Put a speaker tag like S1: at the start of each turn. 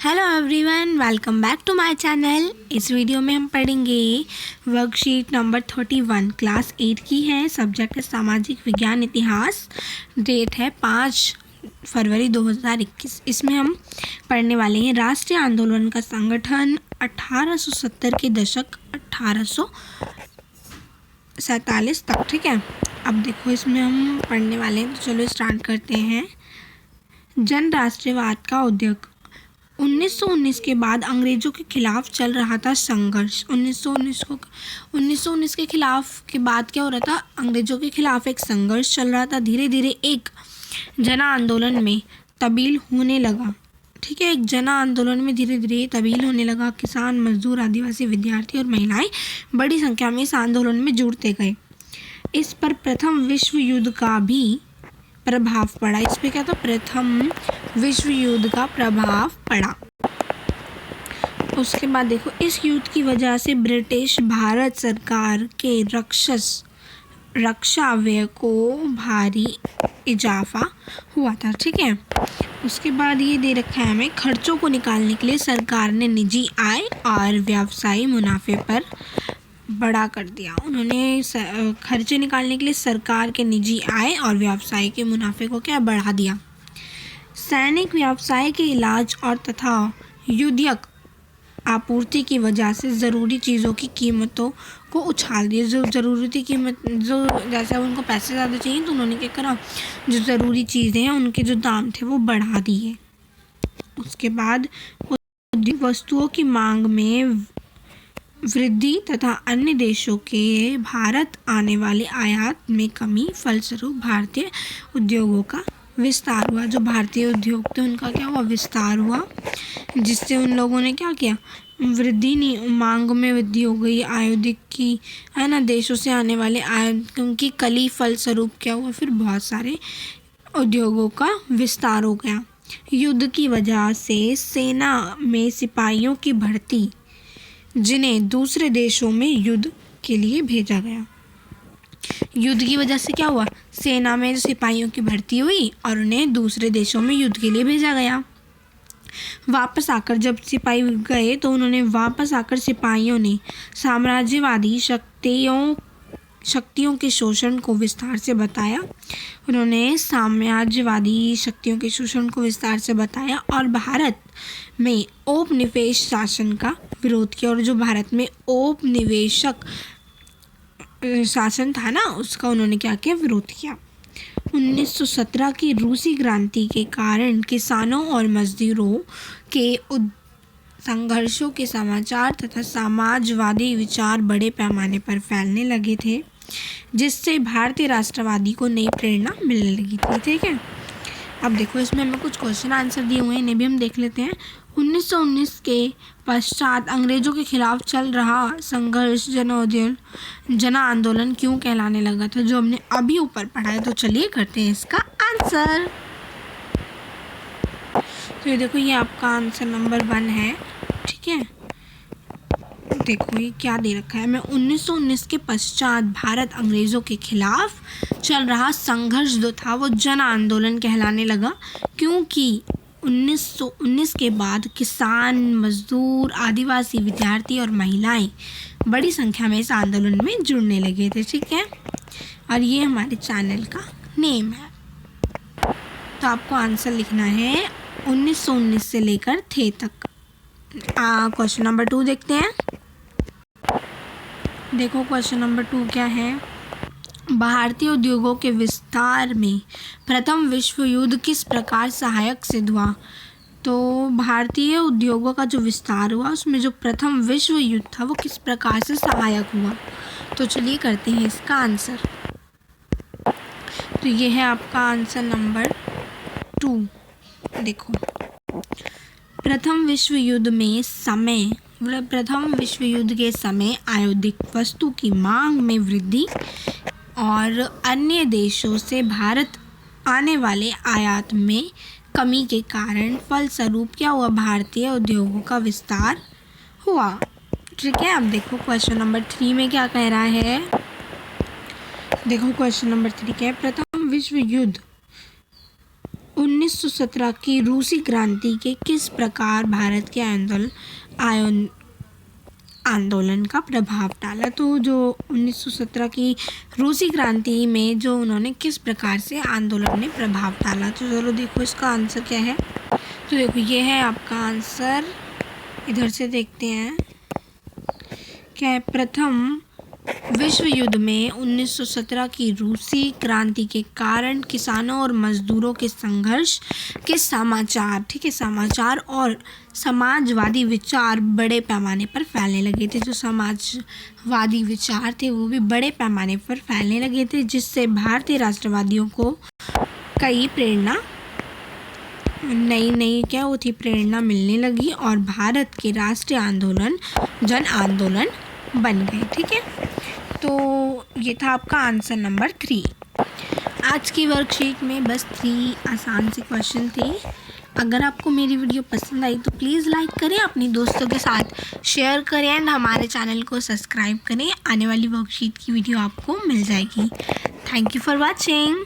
S1: Hello everyone, welcome back to my channel. इस video में हम पढ़ेंगे वर्कशीट नंबर 31 क्लास 8 की है। सब्जेक्ट है सामाजिक विज्ञान इतिहास। डेट है 5 फरवरी 2021। इसमें हम पढ़ने वाले हैं राष्ट्रीय आंदोलन का संगठन 1870 के दशक 1847 तक। ठीक है, अब देखो इसमें हम पढ़ने वाले हैं, तो चलो स्टार्ट करते हैं। जन राष्ट्रवाद का उद्योग। 1919 के बाद अंग्रेजों के खिलाफ चल रहा था संघर्ष। 1919 के खिलाफ के बाद क्या हो रहा था? अंग्रेजों के खिलाफ एक संघर्ष चल रहा था। धीरे धीरे एक जन आंदोलन में तब्दील होने लगा। ठीक है, एक जन आंदोलन में धीरे धीरे तब्दील होने लगा। किसान, मजदूर, आदिवासी, विद्यार्थी और महिलाएं बड़ी संख्या में इस आंदोलन में जुड़ते गए। इस पर प्रथम विश्व युद्ध का भी प्रभाव पड़ा। इस पे क्या था? प्रथम विश्व युद्ध का प्रभाव पड़ा। उसके बाद देखो, इस युद्ध की वजह से ब्रिटिश भारत सरकार के रक्षा व्यय को भारी इजाफा हुआ था। ठीक है, उसके बाद ये दे रखा है हमें, खर्चों को निकालने के लिए सरकार ने निजी आय और व्यवसायी मुनाफे पर बड़ा कर दिया। उन्होंने खर्चे निकालने के लिए सरकार के निजी आय और व्यवसाय के मुनाफे को क्या बढ़ा दिया। सैनिक व्यवसाय के इलाज और तथा युद्धक आपूर्ति की वजह से ज़रूरी चीज़ों की कीमतों को उछाल दिया। जो ज़रूरी कीमत, जो जैसे उनको पैसे ज़्यादा चाहिए तो उन्होंने क्या करा, जो ज़रूरी चीज़ें हैं उनके जो दाम थे वो बढ़ा दिए। उसके बाद वस्तुओं की मांग में वृद्धि तथा अन्य देशों के भारत आने वाले आयात में कमी, फलस्वरूप भारतीय उद्योगों का विस्तार हुआ। जो भारतीय उद्योग थे उनका क्या हुआ? विस्तार हुआ, जिससे उन लोगों ने क्या किया? वृद्धि नहीं, मांग में वृद्धि हो गई आयात की, है ना, देशों से आने वाले आयात की कली, फलस्वरूप क्या हुआ? फिर बहुत सारे उद्योगों का विस्तार हो गया। युद्ध की वजह से सेना में सिपाहियों की भर्ती, जिन्हें दूसरे देशों में युद्ध के लिए भेजा गया। युद्ध की वजह से क्या हुआ? सेना में सिपाहियों की भर्ती हुई और उन्हें दूसरे देशों में युद्ध के लिए भेजा गया। वापस आकर जब सिपाही गए तो उन्होंने वापस आकर सिपाहियों ने साम्राज्यवादी शक्तियों के शोषण को विस्तार से बताया। उन्होंने साम्राज्यवादी शक्तियों के शोषण को विस्तार से बताया और भारत में औपनिवेश शासन का विरोध किया। और जो भारत में औपनिवेशक शासन था ना, उसका उन्होंने क्या किया? विरोध किया। 1917 की रूसी क्रांति के कारण किसानों और मजदूरों के संघर्षों के समाचार तथा समाजवादी विचार बड़े पैमाने पर फैलने लगे थे, जिससे भारतीय राष्ट्रवादी को नई प्रेरणा मिलने लगी थी। ठीक है, अब देखो इसमें हमें कुछ क्वेश्चन आंसर दिए हुए हैं, इन्हें भी हम देख लेते हैं। 1919 के पश्चात अंग्रेजों के खिलाफ चल रहा संघर्ष जन आंदोलन क्यों कहलाने लगा था? जो हमने अभी ऊपर पढ़ा है, तो चलिए करते हैं इसका आंसर। तो ये देखो, ये आपका आंसर नंबर 1 है। ठीक है, देखो ये क्या दे रखा है हमें, 1919 के पश्चात भारत अंग्रेजों के खिलाफ चल रहा संघर्ष जो था वो जन आंदोलन कहलाने लगा, क्योंकि 1919 के बाद किसान, मजदूर, आदिवासी, विद्यार्थी और महिलाएं बड़ी संख्या में इस आंदोलन में जुड़ने लगे थे। ठीक है, और ये हमारे चैनल का नेम है। तो आपको आंसर लिखना है 1919 से लेकर थे तक। क्वेश्चन नंबर 2 देखते हैं। देखो क्वेश्चन नंबर 2 क्या है? भारतीय उद्योगों के विस्तार में प्रथम विश्व युद्ध किस प्रकार सहायक सिद्ध हुआ? तो भारतीय उद्योगों का जो विस्तार हुआ उसमें जो प्रथम विश्व युद्ध था वो किस प्रकार से सहायक हुआ? तो चलिए करते हैं इसका आंसर। तो ये है आपका आंसर नंबर 2। देखो, प्रथम विश्व युद्ध के समय आयोजित वस्तु की मांग में वृद्धि और अन्य देशों से भारत आने वाले आयात में कमी के कारण फलस्वरूप क्या हुआ? भारतीय उद्योगों का विस्तार हुआ। ठीक है, अब देखो क्वेश्चन नंबर 3 में क्या कह रहा है। देखो क्वेश्चन नंबर 3 क्या है? प्रथम विश्व युद्ध 1917 की रूसी क्रांति के किस प्रकार भारत के आंदोलन का प्रभाव डाला। तो जो 1917 की रूसी क्रांति में जो उन्होंने किस प्रकार से आंदोलन ने प्रभाव डाला। तो चलो देखो इसका आंसर क्या है। तो देखो ये है आपका आंसर, इधर से देखते हैं क्या है। प्रथम विश्व युद्ध में 1917 की रूसी क्रांति के कारण किसानों और मजदूरों के संघर्ष के समाचार, ठीक है, समाचार और समाजवादी विचार बड़े पैमाने पर फैलने लगे थे। जो समाजवादी विचार थे वो भी बड़े पैमाने पर फैलने लगे थे, जिससे भारतीय राष्ट्रवादियों को कई प्रेरणा नई क्या होती प्रेरणा मिलने लगी और भारत के राष्ट्रीय आंदोलन जन आंदोलन बन गए। ठीक है, तो ये था आपका आंसर नंबर 3। आज की वर्कशीट में बस 3 आसान से क्वेश्चन थे। अगर आपको मेरी वीडियो पसंद आई तो प्लीज़ लाइक करें, अपनी दोस्तों के साथ शेयर करें एंड हमारे चैनल को सब्सक्राइब करें। आने वाली वर्कशीट की वीडियो आपको मिल जाएगी। Thank you for watching.